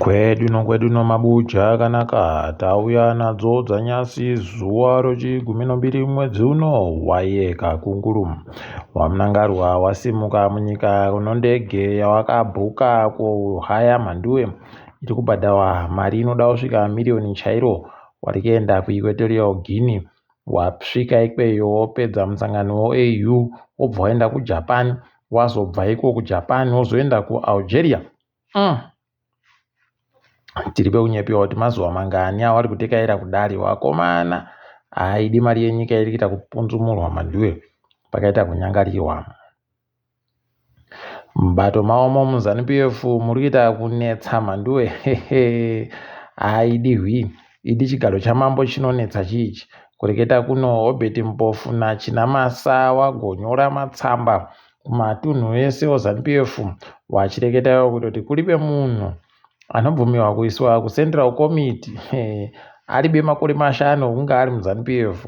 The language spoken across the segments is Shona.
Kwedu mabuja akanaka tauya nadzo dzanyasi zuwa rochi12 mwedzi uno wayeka kunguru wamunangarwa wasimuka munyika kuno ndege yawakabhuka kuhaya mhanduwe iri kubhadhawa mari inoda kusvika miriyoni chairo wari kuenda kuEquatorial Guinea wasvika ikweyo wopedza musangano weAU wobva waenda kuJapan wazobva iko kuJapan wozoenda kuAlgeria. Tiri pekunyepiwa kuti mazuva mangani awari kutekaira kudare wakomana haidi mari yenyika iri kuita kupunzumurwa manduwe pakaita kunyangarirwa. Mubato maomo muZANU-PF muri kuita kunetsa manduwe haidi idi chigaro chamambo chinonetsa chichi kureketa kuno Obert Mpofu naChinamasa wagonyora matsamba kumatunhu ese weZANU-PF wachireketayo kutoti kuripe munhu anobvumirwa kuiswa kuCentral Committee aribe makore 5 okunge ari muZANU-PF.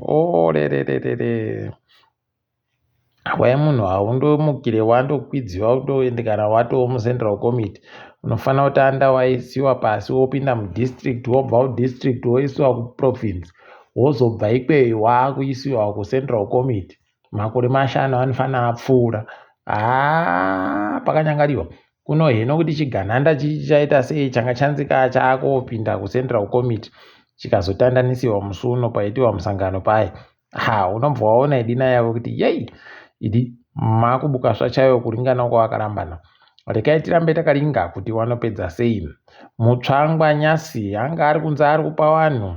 Wai munhu haundomukire wandokwidziwa kutoendekana watoo muCentral Committee unofanira kutanda waisiwa pasi wopinda mudistrict wobva kudistrict woisiwa kuprovince wozobva ikweyo wakuisiwa kuCentral Committee makore 5 anofanira apfuura. Pakanyangariwa kuno hino kuti chiganhanda chichaita sei changa chanzika chaakopinda kuCentral Committee chikazotandanisiwa musi uno paitiwa musangano paye. Unobva waona idina yavo kuti yei idi makubuka zvachayo kuringana kwavakarambana. Rekai tirambe takaringa kuti wanopedza sei. Mutsvangwa Nyasi anga ari kunze ari kupa vanhu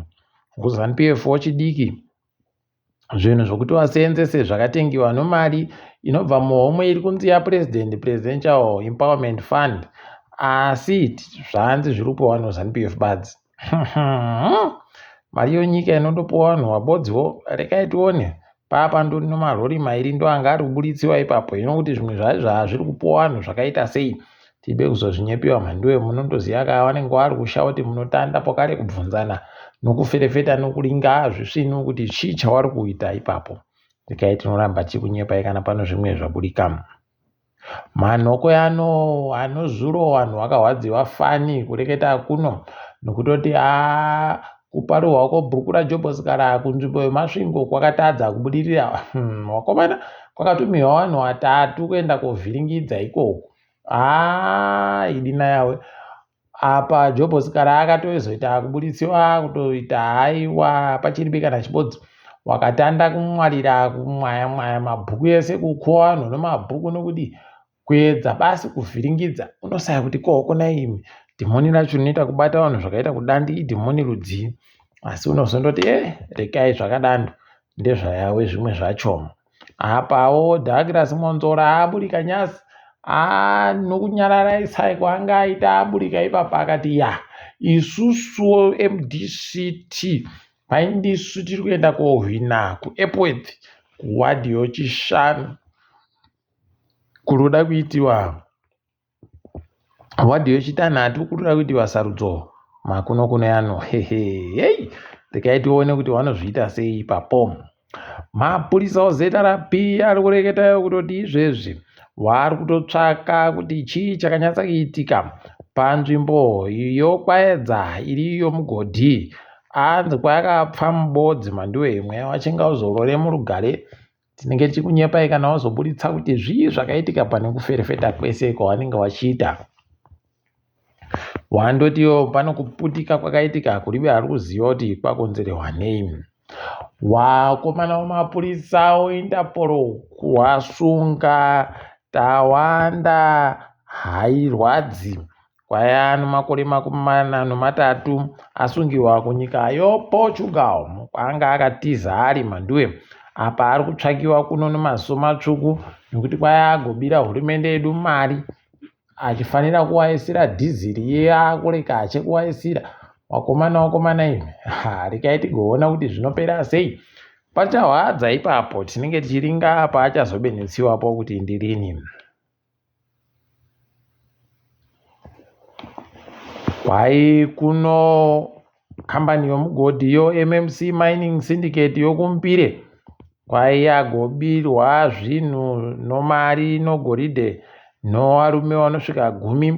kuZANU-PF wechidiki zvinhu zvokuti vaseenzese zvakatengiwa nemari inobva muhomwe iri kunzi yaPresidential Empowerment Fund, asi zvanzi zviri kupa vanhu ZANU-PF badzi. Mari yenyika inondopiwa vanhu wabodziwo. Rekai tione papa ndori nemarori mairi ndo anga ari kubuditsiwa ipapo. Hino kuti zvimwe zvazviri kupiwa vanhu zvakaita sei tibe kuzozvinyepiwa mhanduwe munondoziva kaa vanenge vari kushawa kuti munotanda pokare kubvunzana nokuferefeta nokuringa zvisvinu kuti chii chavari kuita ipapo. Rekai tinoramba tikunyepai kana pano zvimwe zvabudika. Manhoko anozuro vanhu vakahwadziwa fani kureketa kuno nokutoti kuparuhwa kwebhuku raJobhosikara kunzvimbo yemasvingo kwakatadza kubudirira. Wakomana kwakatumirwa vanhu 3 kuenda kovhiringidza ikoko. Idina yawe apa Jobhosikara akatozoita kubuditsiwa kutoita haiwa pachiripi kana chibodzi wakatanda kumwarira kumwaya mabhuku ese kukohwa vanhu nemabhuku nokudi kuedza basi kuvhiringidza. Unosaya kuti kona imi dhimoni racho rinoita kubata vanhu zvakaita kudandi idhimoni rudzii, asi unozondoti rekai zvakadando ndezvayawe zvimwe zvacho. Apawo Douglas Monzora aburika Nyasi nokunyarara isai kwanga aita aburika ipapa akati isusu MDCT paindisu tiri kuenda kohwina kuEpworth kuwadhi yochishanu kuroda kuitiwa wadhi yochitanhatu kuroda kuitiwa sarudzo makuno yano. Rekai tione kuti vanozviita sei ipapo. Mapurisa oZRP ari kureketayo kutoti izvezvi vari kutotsvaka kuti chii chakanyatsa kuitika panzvimbo yokwaedza iriyo mugodhi. Anzi kwakapfa mubodzi manduwe mweya wachinga uzorore murugare. Tinenge tichikunyepai kana wazobuditsa kuti zvii zvakaitika pane kuferefeta kwese kwavanenge vachiita. Wandotiwo pano kuputika kwakaitika kuribe ari kuziva kuti kwakonzerwa nei. Wakomana wamapurisa oInterpol wasunga Tawanda Hairwadzi kwaya nemakore 43 asungiwa kunyika yoPortugal kwaanga akatiza ari mhanduwe. Apa ari kutsvakiwa kuno nemaziso matsvuku nekuti kwaya agobira hurumende yedu mari achifanira kuvaisira dhiziri yeakureka achikuvaisira. Wakomana imi rekai tigoona kuti zvinopera sei. Pachahwadza ipapo tinenge tichiringa apa achazobenetsiwapo kuti ndirini. Kwai kuno kambani yomugodhi MMC Mining Syndicate yokuMupire kwai yagobirwa zvinhu nomari nogoridhe novarume vanosvika 10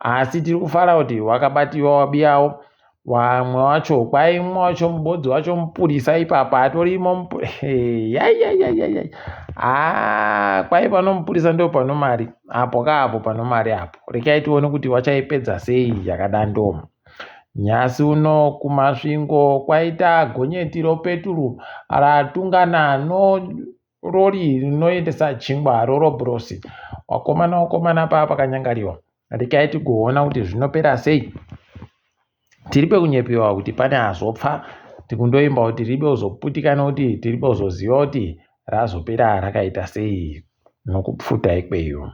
asi tiri kufara kuti wakabatiwa wabiyawo. Wamwe wacho kwai mumwe wacho mubodzi wacho mupurisa ipapa atorimo kwai panomupurisa ndo pano mari apo kaapo pano mari apo. Rekai tione kuti wachaipedza sei yakadando. Nyasi uno kumasvingo kwaita gonyeti ropeturu ratungana norori rinoendesa chingwa rorobrosi. Wakomana paa pakanyangariwa. Rekai tigoona kuti zvinopera sei. Tiri pekunyepiwa kuti pane azopfa, tikundoimba kuti ribe uzoputikana kuti tiribe uzoziva kuti razopera rakaita sei nokupfuta ikweyo.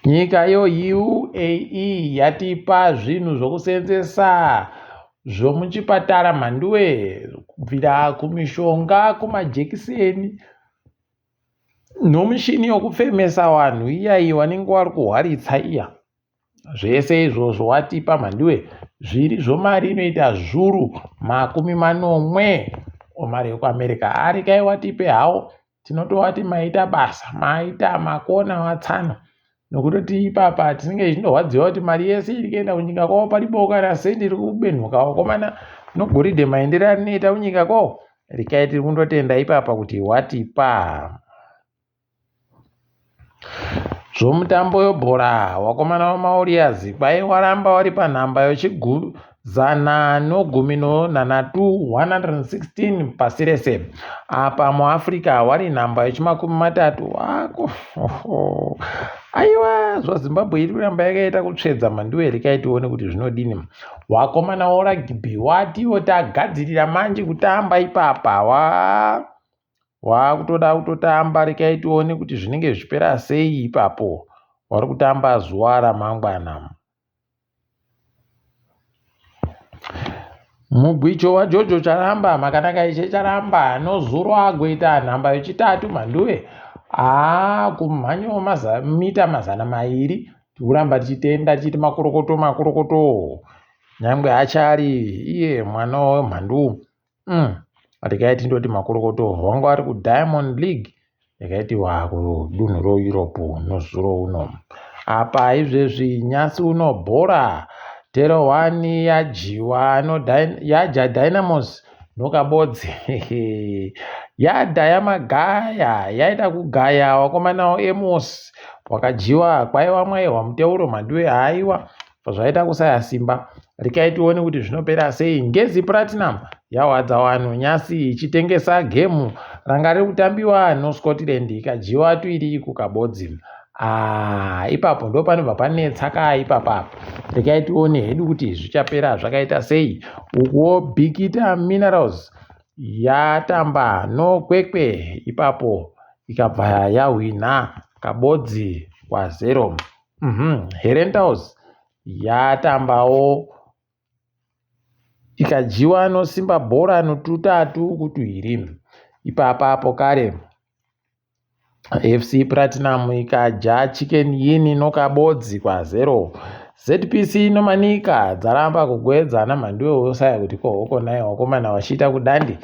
Nyika UAE yatipa zvinhu zvokuseenzesa zvomuchipatara mhanduwe, kubvira kumishonga, kumajekiseni nomushini wokufemesa vanhu iyai vanenge vari kuhwaritsa iya. Zvese izvozvo watipa mhanduwe, zviri zvomari inoita zviuru 40 omari yekuAmerika. Arikai watipe hawo, tinotowati maita basa, maita makona watsana. Nokutoti ipapa tinenge tichinorwadziwa kuti mari yese iri kuenda kunyika kwavo pariboka rasendi riri kubenhuka wakomana nogoridhe maenderano rinoita kunyika kwavo. Rekai tiri kundotenda ipapa kuti watipa. Zvomutambo webhora, wakomana wamaoriyazi kwai waramba wari panhamba yechiguzana no13 116 pasi rese. Apa muAfrica wari nhamba yechi30 aiwa zvaZimbabwe iri kuramba yakaita kutsvedza mhanduwe. Rekai tione kuti zvinodini. Wakomana woragibhi watiwo tagadzirira manje kutamba ipapa wakutoda kutotamba. Rekai tione kuti zvinenge zvipera sei ipapo. Wari kutamba zuva ramangwana. Mugwicho waJojo Charamba Makanaka Ishe Charamba nozuro agoita nhamba yechitatu mhanduwe. Kumhanyo mita 200 tikuramba tichitenda tichiti makorokoto nyangwe achari iye mwana wemhandu. Rekai tindoti makorokoto wangu ari kuDiamond League. Rekai ti kudunhu roEurope nozuro uno. Apa izvezvi nyasi uno bhora Tero 1 yajiwa yaja Dynamos nokabodzi yadha yamagaya yaita kugaya wakomana Amos wakajiwa kwai wamwaiwa muteuro mhanduwe haiwa pazvaita kusaya simba. Rekai tione kuti zvinopera sei. Ngezi Platinum yawadza vanhu nyasi ichitengesa gemu ranga riri kutambiwa noScotland ikajiwa tuiri kukabodzi. Ipapo ndo panobva panetsaka ipapa. Rekai tione hedu kuti zvichapera zvakaita sei. Ukuwo Bikita Minerals yatamba noKwekwe ipapo ikabva yahwina kabodzi kwa0. Herentals yatambawo ikajiwa noSimba Bhora no3-2. Ipapapo kare FC Platinum ikaja Chicken Inn nokabodzi kwa0. ZPC noManika dzaramba kugwedzana mhanduwe wosaya kuti kohoko nayo wakomana wachita kudandi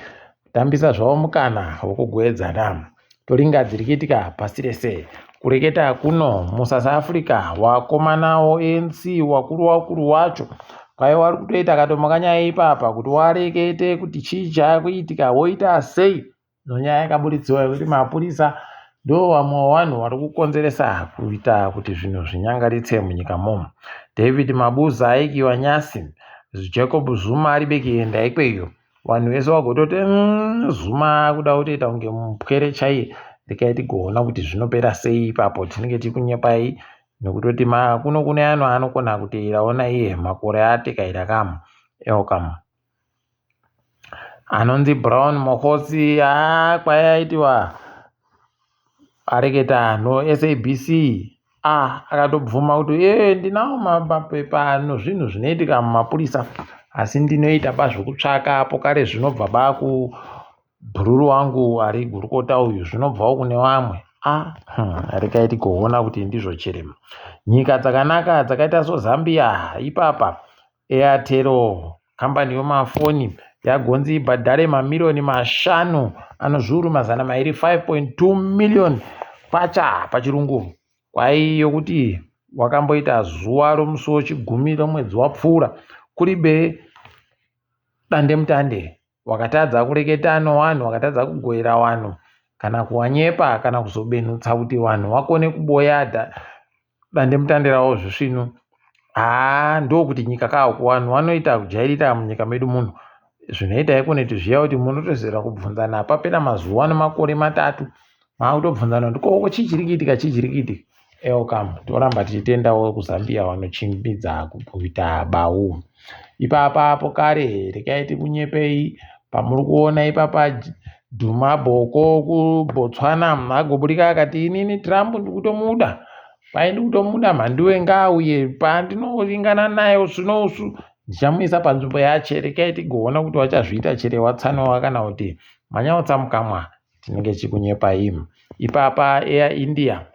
kutambisa zvavo mukana wokugwedzana. Toringa dziri kuitika pasi rese. Kureketa kuno muSouth Africa wakomanawo ANC wakuru wacho kwai wari kutoita katomokanya ipapa kuti warekete kuti chii chakuitika woita sei nonyaya yakabuditsiwa yekuti mapurisa ndo vamwe vanhu vari kukonzeresa kuita kuti zvinhu zvinyangaritse munyika momo. David Mabuza aikiwa nyasi. Jacob Zuma ari bekienda ikweyo. Vanhu vese vagototi Zuma kuda kutoita kunge mupwere chaiye. Rekai tigoona kuti zvinopera sei ipapo. Tinenge tikunyepai nokutoti kuno kune anhu anokona kuteeraona iye makore atekaira kamu elkamu. Anonzi Brown Mokhosi kwai aitiwa areketa noSABC akatobvuma kuti ndinawo mapepa nozvinhu zvinoitika mumapurisa asi ndinoita zvekutsvaka apo kare zvinobva bakubhururu wangu ari gurukota uyu zvinobvawo kune vamwe. Rekai tigoona kuti ndizvo chirema. Nyika dzakanaka dzakaita soZambia ipapa Airtel kambani yomafoni yagonzi ibhadhare mamiliyoni 5 anozviuru 200 5.2 million pachirungu kwai yokuti wakamboita zuva romusi wechigumi romwedzi wapfuura kuribe dandemutande, wakatadza kureketa nevanhu, wakatadza kugoyera vanhu kana kuwanyepa kana kuzobenutsa kuti vanhu vakone kuboya dandemutande ravo zvisvino. Ndokuti nyika kaoko vanhu vanoita kujairira munyika medu muno. Zvinoita ikoneti zviya kuti munotozera kubvunzana papera mazuva nemakore matatu makutobvunzana kuti koko chichirikitika. Kam toramba tichitendawo kuZambia vanochimbidza kuita bau. Ipapapo kare rekai tikunyepei pamuri kuona ipapa Duma Boko kuBotswana agoburika akati inini Trump ndikutomuda, ndikutomuda mhandiwe ngaauye pandinoringana naye zvinosu ndichamuisa panzvimbo yache. Rekai tigoona kuti wachazviita chere watsanawa kana kuti manyautsamukamwa tinenge chikunyepai. Ipapa Air India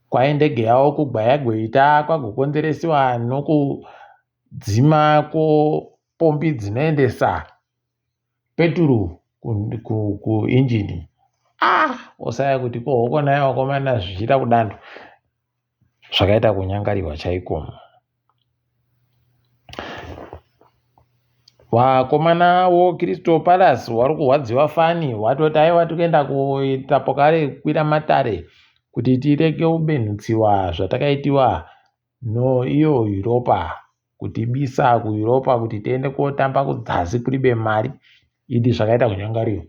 kwaindege yavo kugwayagweita kwagokonzeresiwa nokudzima kwopombi dzinoendesa peturu kuinjini. Osaya kuti kohoko naye wakomana zvichiita kudando, zvakaita kunyangariwa chaiko. Vakomana voCrystal Palace vari kurwadziwa fani, watoti aiwa tikuenda kuita pokare kwira matare kuti tirege kubenhutsiwa zvatakaitiwa iyo Europa, kutibisa kuEuropa kuti tiende kotamba kudzasi kuribe mari idi zvakaita kunyangariwa.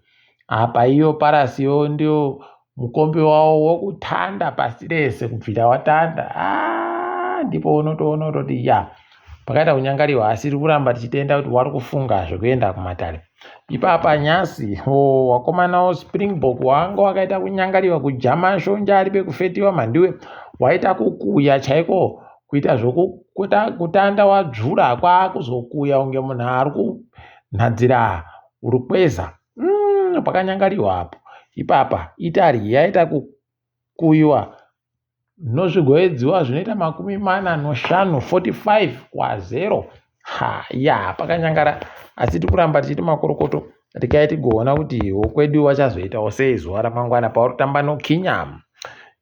Apa iyo Palace yo ndio mukombe wavo wokutanda pasi rese kubvira watanda. Ndipo unotoona kuti pakaita kunyangariwa, asi tiri kuramba tichitenda kuti wari kufunga zvekuenda kumatare. Ipapa nyasi wakomana waSpringbok wanga wakaita kunyangariwa kujama shonja ari bekufetiwa mhandiwe, waita kukuya chaiko kuita kutanda wadzvura kwakuzokuya unge munhu ari kunhadzira urukweza. Pakanyangariwa apo. Ipapa Italy yaita kukuyiwa nozvigoedziwa zvinoita 45 45-0. Pakanyangara, asi tikuramba tichiti makorokoto. Rekai tigoona kuti wokwedu wachazoitawo sei zuva ramangwana paurutamba noKenya.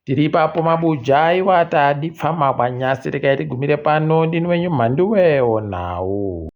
Tiri ipapo mabuja aiwa tadipfama panyasi. Rekai tigumire pano. Ndini wenyu mhandiwe Onau.